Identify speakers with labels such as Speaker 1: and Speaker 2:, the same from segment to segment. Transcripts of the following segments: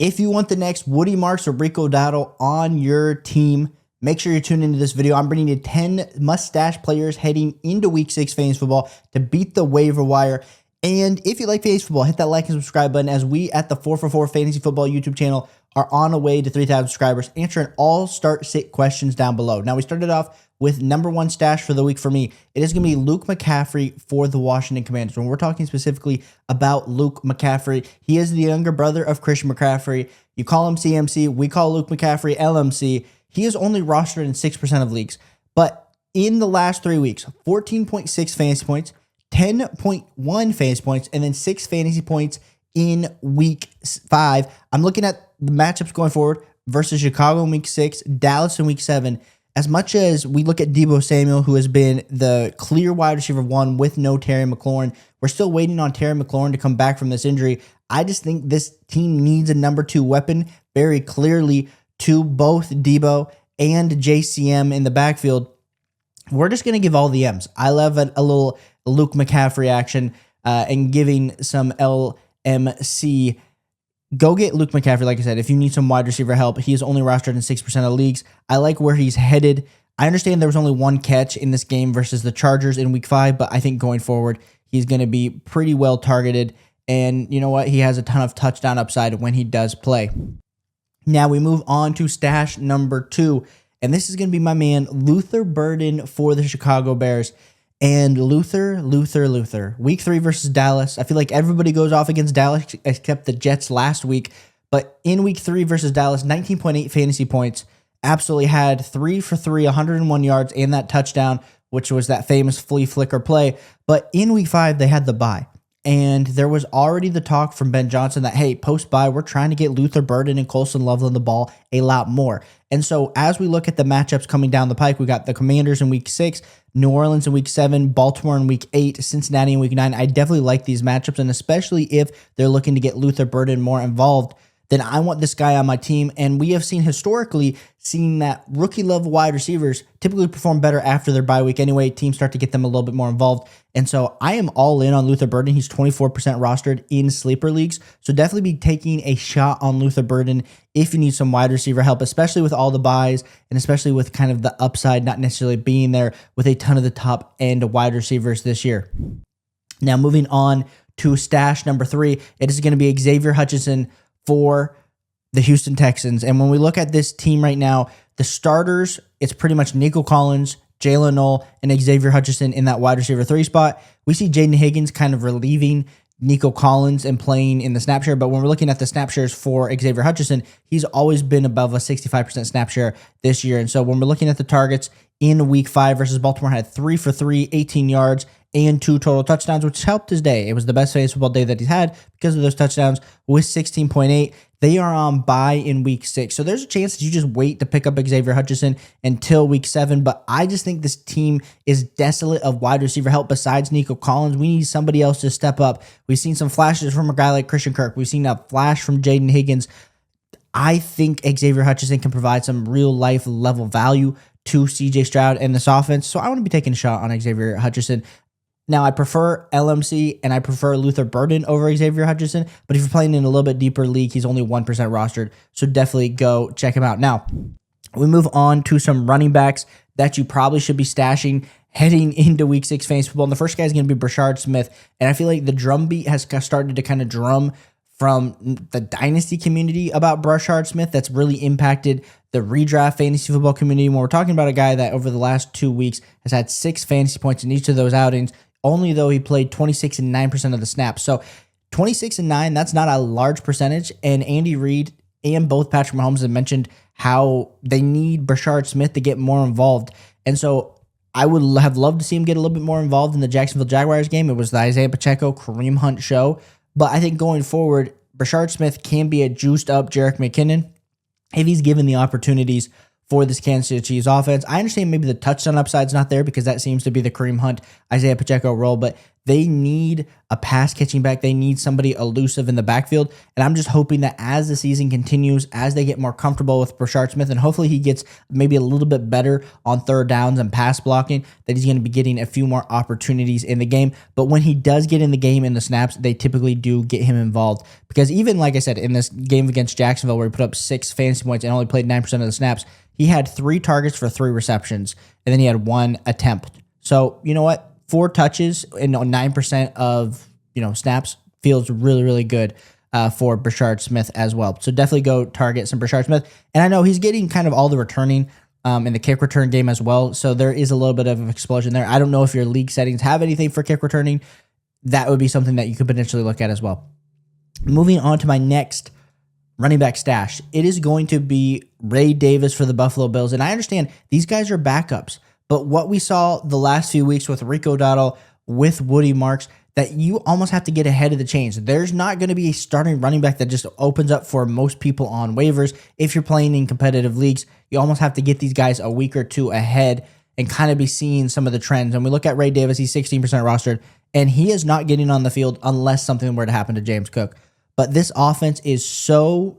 Speaker 1: If you want the next Woody Marks or Rico Dowdle on your team, make sure you tune into this video. I'm bringing you 10 must-stash players heading into Week 6 fantasy football to beat the waiver wire. And if you like fantasy football, hit that like and subscribe button as we at the 4for4 Fantasy Football YouTube channel are on our way to 3,000 subscribers, answering all start-sit questions down below. Now, we started off with number one stash for the week for me. It is going to be Luke McCaffrey for the Washington Commanders. When we're talking specifically about Luke McCaffrey, he is the younger brother of Christian McCaffrey. You call him CMC. We call Luke McCaffrey LMC. He is only rostered in 6% of leagues. But in the last 3 weeks, 14.6 fantasy points, 10.1 fantasy points, and then 6 fantasy points in week 5. I'm looking at the matchups going forward versus Chicago in week 6, Dallas in week 7. As much as we look at Deebo Samuel, who has been the clear wide receiver 1 with no Terry McLaurin, we're still waiting on Terry McLaurin to come back from this injury. I just think this team needs a number 2 weapon very clearly to both Deebo and JCM in the backfield. We're just going to give all the M's. I love a little Luke McCaffrey action and giving some LMC. Go get Luke McCaffrey, like I said, if you need some wide receiver help. He is only rostered in 6% of leagues. I like where he's headed. I understand there was only 1 catch in this game versus the Chargers in week 5, but I think going forward, he's going to be pretty well targeted. And you know what? He has a ton of touchdown upside when he does play. Now we move on to stash number 2, and this is going to be my man, Luther Burden for the Chicago Bears. And Luther. Week 3 versus Dallas. I feel like everybody goes off against Dallas except the Jets last week. But in week 3 versus Dallas, 19.8 fantasy points. Absolutely had 3 for 3, 101 yards, and that touchdown, which was that famous flea flicker play. But in week 5, they had the bye. And there was already the talk from Ben Johnson that, hey, post-bye, we're trying to get Luther Burden and Colson Loveland the ball a lot more. And so as we look at the matchups coming down the pike, we got the Commanders in week 6, New Orleans in week 7, Baltimore in week 8, Cincinnati in week 9. I definitely like these matchups, and especially if they're looking to get Luther Burden more involved, then I want this guy on my team. And we have seen that rookie-level wide receivers typically perform better after their bye week anyway. Teams start to get them a little bit more involved. And so I am all in on Luther Burden. He's 24% rostered in sleeper leagues. So definitely be taking a shot on Luther Burden if you need some wide receiver help, especially with all the buys and especially with kind of the upside not necessarily being there with a ton of the top end wide receivers this year. Now moving on to stash number 3, it is going to be Xavier Hutchinson for the Houston Texans. And when we look at this team right now, the starters, it's pretty much Nico Collins, Jalen Knoll, and Xavier Hutchinson in that wide receiver 3 spot. We see Jaden Higgins kind of relieving Nico Collins and playing in the snap share. But when we're looking at the snap shares for Xavier Hutchinson, he's always been above a 65% snap share this year. And so when we're looking at the targets in week 5 versus Baltimore, had 3 for 3, 18 yards, and 2 total touchdowns, which helped his day. It was the best fantasy football day that he's had because of those touchdowns with 16.8. They are on bye in week 6. So there's a chance that you just wait to pick up Xavier Hutchinson until week 7. But I just think this team is desolate of wide receiver help besides Nico Collins. We need somebody else to step up. We've seen some flashes from a guy like Christian Kirk. We've seen a flash from Jaden Higgins. I think Xavier Hutchinson can provide some real life level value to CJ Stroud and this offense. So I want to be taking a shot on Xavier Hutchinson. Now, I prefer LMC and I prefer Luther Burden over Xavier Hutchinson, but if you're playing in a little bit deeper league, he's only 1% rostered, so definitely go check him out. Now, we move on to some running backs that you probably should be stashing heading into week 6 fantasy football. And the first guy is going to be Brashard Smith, and I feel like the drumbeat has started to kind of drum from the dynasty community about Brashard Smith. That's really impacted the redraft fantasy football community. When we're talking about a guy that over the last 2 weeks has had 6 fantasy points in each of those outings, only though he played 26 and 9% of the snaps. So 26 and 9, that's not a large percentage. And Andy Reid and both Patrick Mahomes have mentioned how they need Brashard Smith to get more involved. And so I would have loved to see him get a little bit more involved in the Jacksonville Jaguars game. It was the Isaiah Pacheco, Kareem Hunt show. But I think going forward, Brashard Smith can be a juiced up Jerick McKinnon if he's given the opportunities for this Kansas City Chiefs offense. I understand maybe the touchdown upside's not there because that seems to be the Kareem Hunt, Isaiah Pacheco role, but They need a pass catching back. They need somebody elusive in the backfield. And I'm just hoping that as the season continues, as they get more comfortable with Brashard Smith, and hopefully he gets maybe a little bit better on third downs and pass blocking, that he's going to be getting a few more opportunities in the game. But when he does get in the game in the snaps, they typically do get him involved. Because even, like I said, in this game against Jacksonville where he put up 6 fantasy points and only played 9% of the snaps, he had 3 targets for 3 receptions, and then he had 1 attempt. So, you know what? 4 touches and 9% of snaps feels really, really good for Brashard Smith as well. So definitely go target some Brashard Smith. And I know he's getting kind of all the returning in the kick return game as well. So there is a little bit of an explosion there. I don't know if your league settings have anything for kick returning. That would be something that you could potentially look at as well. Moving on to my next running back stash. It is going to be Ray Davis for the Buffalo Bills. And I understand these guys are backups. But what we saw the last few weeks with Rico Dowdle, with Woody Marks, that you almost have to get ahead of the chains. There's not going to be a starting running back that just opens up for most people on waivers. If you're playing in competitive leagues, you almost have to get these guys a week or 2 ahead and kind of be seeing some of the trends. And we look at Ray Davis, he's 16% rostered, and he is not getting on the field unless something were to happen to James Cook. But this offense is so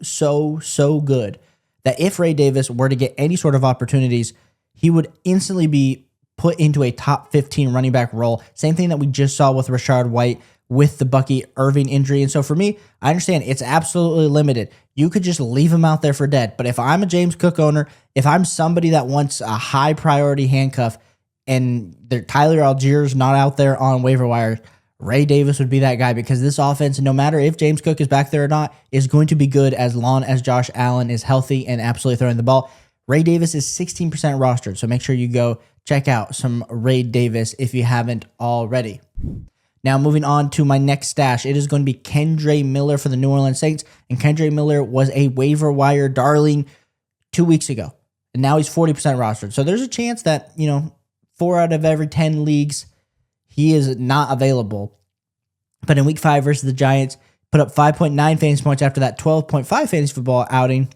Speaker 1: good that if Ray Davis were to get any sort of opportunities, he would instantly be put into a top 15 running back role. Same thing that we just saw with Rachaad White with the Bucky Irving injury. And so for me, I understand it's absolutely limited. You could just leave him out there for dead. But if I'm a James Cook owner, if I'm somebody that wants a high priority handcuff and Tyler Allgeier's not out there on waiver wire, Ray Davis would be that guy, because this offense, no matter if James Cook is back there or not, is going to be good as long as Josh Allen is healthy and absolutely throwing the ball. Ray Davis is 16% rostered, so make sure you go check out some Ray Davis if you haven't already. Now, moving on to my next stash, it is going to be Kendre Miller for the New Orleans Saints, and Kendre Miller was a waiver wire darling 2 weeks ago, and now he's 40% rostered. So there's a chance that, 4 out of every 10 leagues, he is not available. But in week 5 versus the Giants, put up 5.9 fantasy points after that 12.5 fantasy football outing.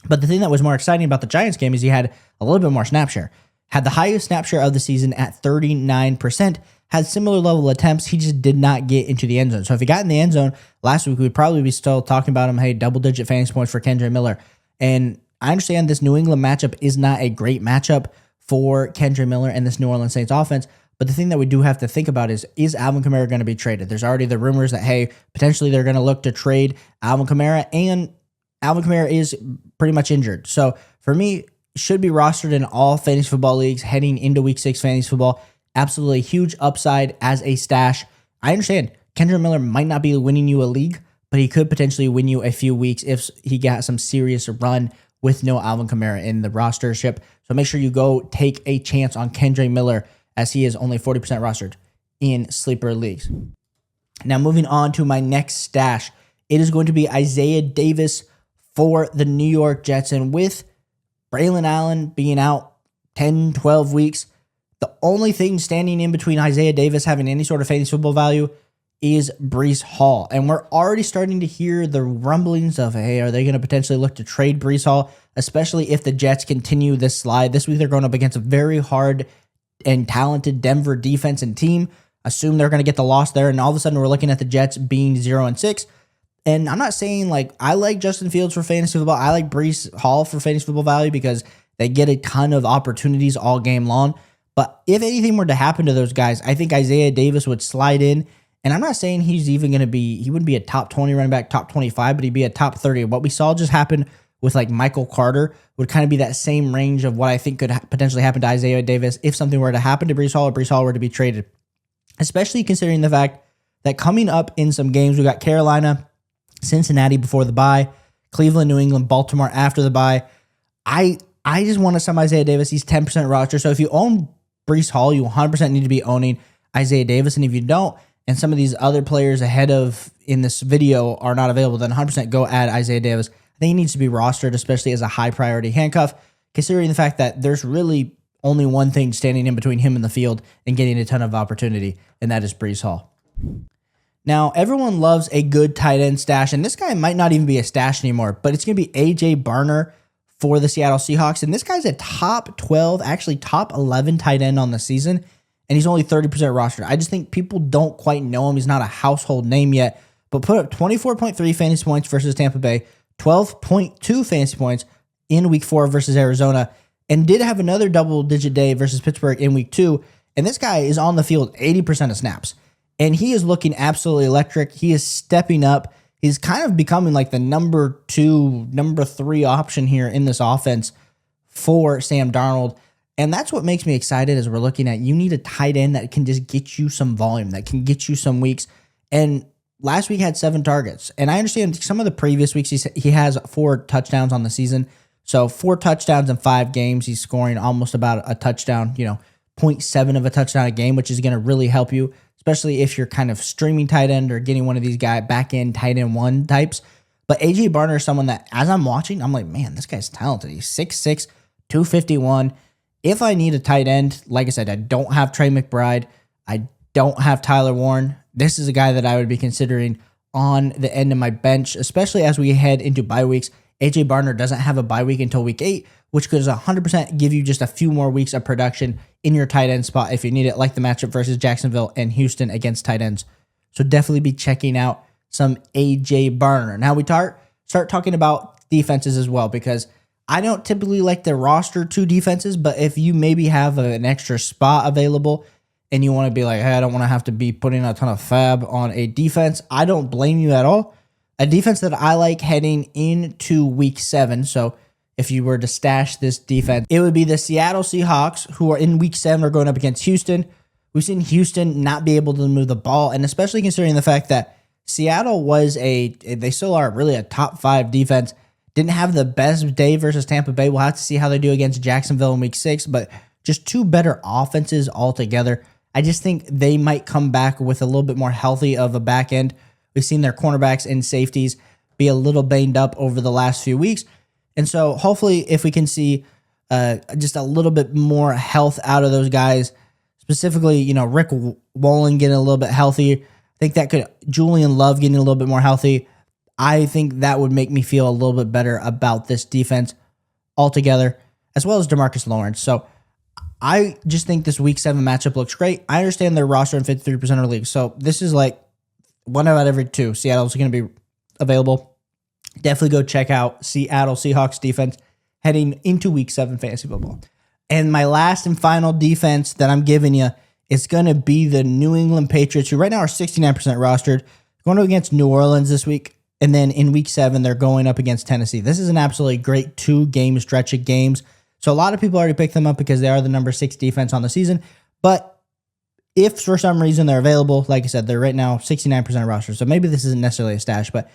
Speaker 1: But the thing that was more exciting about the Giants game is he had a little bit more snap share. Had the highest snap share of the season at 39%. Had similar level attempts. He just did not get into the end zone. So if he got in the end zone last week, we'd probably be still talking about him. Hey, double-digit fantasy points for Kendre Miller. And I understand this New England matchup is not a great matchup for Kendre Miller and this New Orleans Saints offense. But the thing that we do have to think about is Alvin Kamara going to be traded? There's already the rumors that, hey, potentially they're going to look to trade Alvin Kamara, and Alvin Kamara is pretty much injured. So for me, should be rostered in all fantasy football leagues heading into week 6 fantasy football. Absolutely huge upside as a stash. I understand Kendre Miller might not be winning you a league, but he could potentially win you a few weeks if he got some serious run with no Alvin Kamara in the rostership. So make sure you go take a chance on Kendre Miller, as he is only 40% rostered in sleeper leagues. Now moving on to my next stash, it is going to be Isaiah Davis for the New York Jets. And with Braylon Allen being out 10, 12 weeks, the only thing standing in between Isaiah Davis having any sort of fantasy football value is Breece Hall. And we're already starting to hear the rumblings of, hey, are they going to potentially look to trade Breece Hall, especially if the Jets continue this slide. This week they're going up against a very hard and talented Denver defense and team. Assume they're going to get the loss there, and all of a sudden we're looking at the Jets being 0-6. And I'm not saying I like Justin Fields for fantasy football. I like Breece Hall for fantasy football value because they get a ton of opportunities all game long. But if anything were to happen to those guys, I think Isaiah Davis would slide in. And I'm not saying he's even going to be, he wouldn't be a top 20 running back, top 25, but he'd be a top 30. What we saw just happen with Michael Carter would kind of be that same range of what I think could potentially happen to Isaiah Davis if something were to happen to Breece Hall or Breece Hall were to be traded. Especially considering the fact that coming up in some games, we got Carolina, Cincinnati before the bye, Cleveland, New England, Baltimore after the bye. I just want to sum Isaiah Davis. He's 10% roster. So if you own Breece Hall, you 100% need to be owning Isaiah Davis. And if you don't, and some of these other players ahead of in this video are not available, then 100% go add Isaiah Davis. I think he needs to be rostered, especially as a high priority handcuff, considering the fact that there's really only one thing standing in between him and the field and getting a ton of opportunity, and that is Breece Hall. Now, everyone loves a good tight end stash, and this guy might not even be a stash anymore, but it's going to be A.J. Barner for the Seattle Seahawks, and this guy's a top 12, actually top 11 tight end on the season, and he's only 30% rostered. I just think people don't quite know him. He's not a household name yet, but put up 24.3 fantasy points versus Tampa Bay, 12.2 fantasy points in week 4 versus Arizona, and did have another double-digit day versus Pittsburgh in week 2. And this guy is on the field 80% of snaps, and he is looking absolutely electric. He is stepping up. He's kind of becoming like the number 2, number 3 option here in this offense for Sam Darnold. And that's what makes me excited as we're looking at, you need a tight end that can just get you some volume, that can get you some weeks. And last week had 7 targets. And I understand some of the previous weeks he has 4 touchdowns on the season. So 4 touchdowns in 5 games. He's scoring almost about a touchdown, 0.7 of a touchdown a game, which is going to really help you, especially if you're kind of streaming tight end or getting one of these guy back end tight end 1 types. But AJ Barner is someone that as I'm watching, I'm like, man, this guy's talented. He's 6'6", 251. If I need a tight end, like I said, I don't have Trey McBride. I don't have Tyler Warren. This is a guy that I would be considering on the end of my bench, especially as we head into bye weeks. AJ Barner doesn't have a bye week until week 8, which could 100% give you just a few more weeks of production in your tight end spot if you need it, like the matchup versus Jacksonville and Houston against tight ends. So definitely be checking out some AJ Barner. Now we start talking about defenses as well, because I don't typically like to roster 2 defenses, but if you maybe have an extra spot available and you want to be like, hey, I don't want to have to be putting a ton of fab on a defense, I don't blame you at all. A defense that I like heading into week 7, so if you were to stash this defense, it would be the Seattle Seahawks, who are in week 7 are going up against Houston. We've seen Houston not be able to move the ball, and especially considering the fact that Seattle they still are really a top 5 defense. Didn't have the best day versus Tampa Bay. We'll have to see how they do against Jacksonville in week 6, but just 2 better offenses altogether. I just think they might come back with a little bit more healthy of a back end. We've seen their cornerbacks and safeties be a little banged up over the last few weeks. And so hopefully if we can see just a little bit more health out of those guys, specifically, Rick Wallen getting a little bit healthier. I think that could, Julian Love getting a little bit more healthy. I think that would make me feel a little bit better about this defense altogether, as well as DeMarcus Lawrence. So I just think this week 7 matchup looks great. I understand their roster in 53% of the league. So this is like 1 out of every 2. Seattle's going to be available. Definitely go check out Seattle Seahawks defense heading into week 7 fantasy football. And my last and final defense that I'm giving you is going to be the New England Patriots, who right now are 69% rostered, going against New Orleans this week. And then in week 7, they're going up against Tennessee. This is an absolutely great 2-game stretch of games. So a lot of people already picked them up because they are the number 6 defense on the season. But if for some reason they're available, like I said, they're right now 69% roster. So maybe this isn't necessarily a stash, but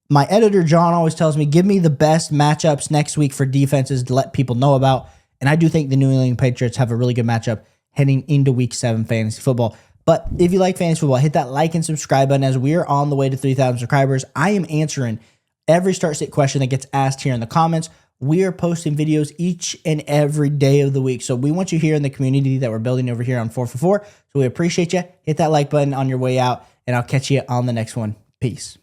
Speaker 1: my editor, John, always tells me, give me the best matchups next week for defenses to let people know about. And I do think the New England Patriots have a really good matchup heading into week 7 fantasy football. But if you like fantasy football, hit that like and subscribe button as we are on the way to 3,000 subscribers. I am answering every start sit question that gets asked here in the comments. We are posting videos each and every day of the week. So we want you here in the community that we're building over here on 4for4. So we appreciate you. Hit that like button on your way out, and I'll catch you on the next one. Peace.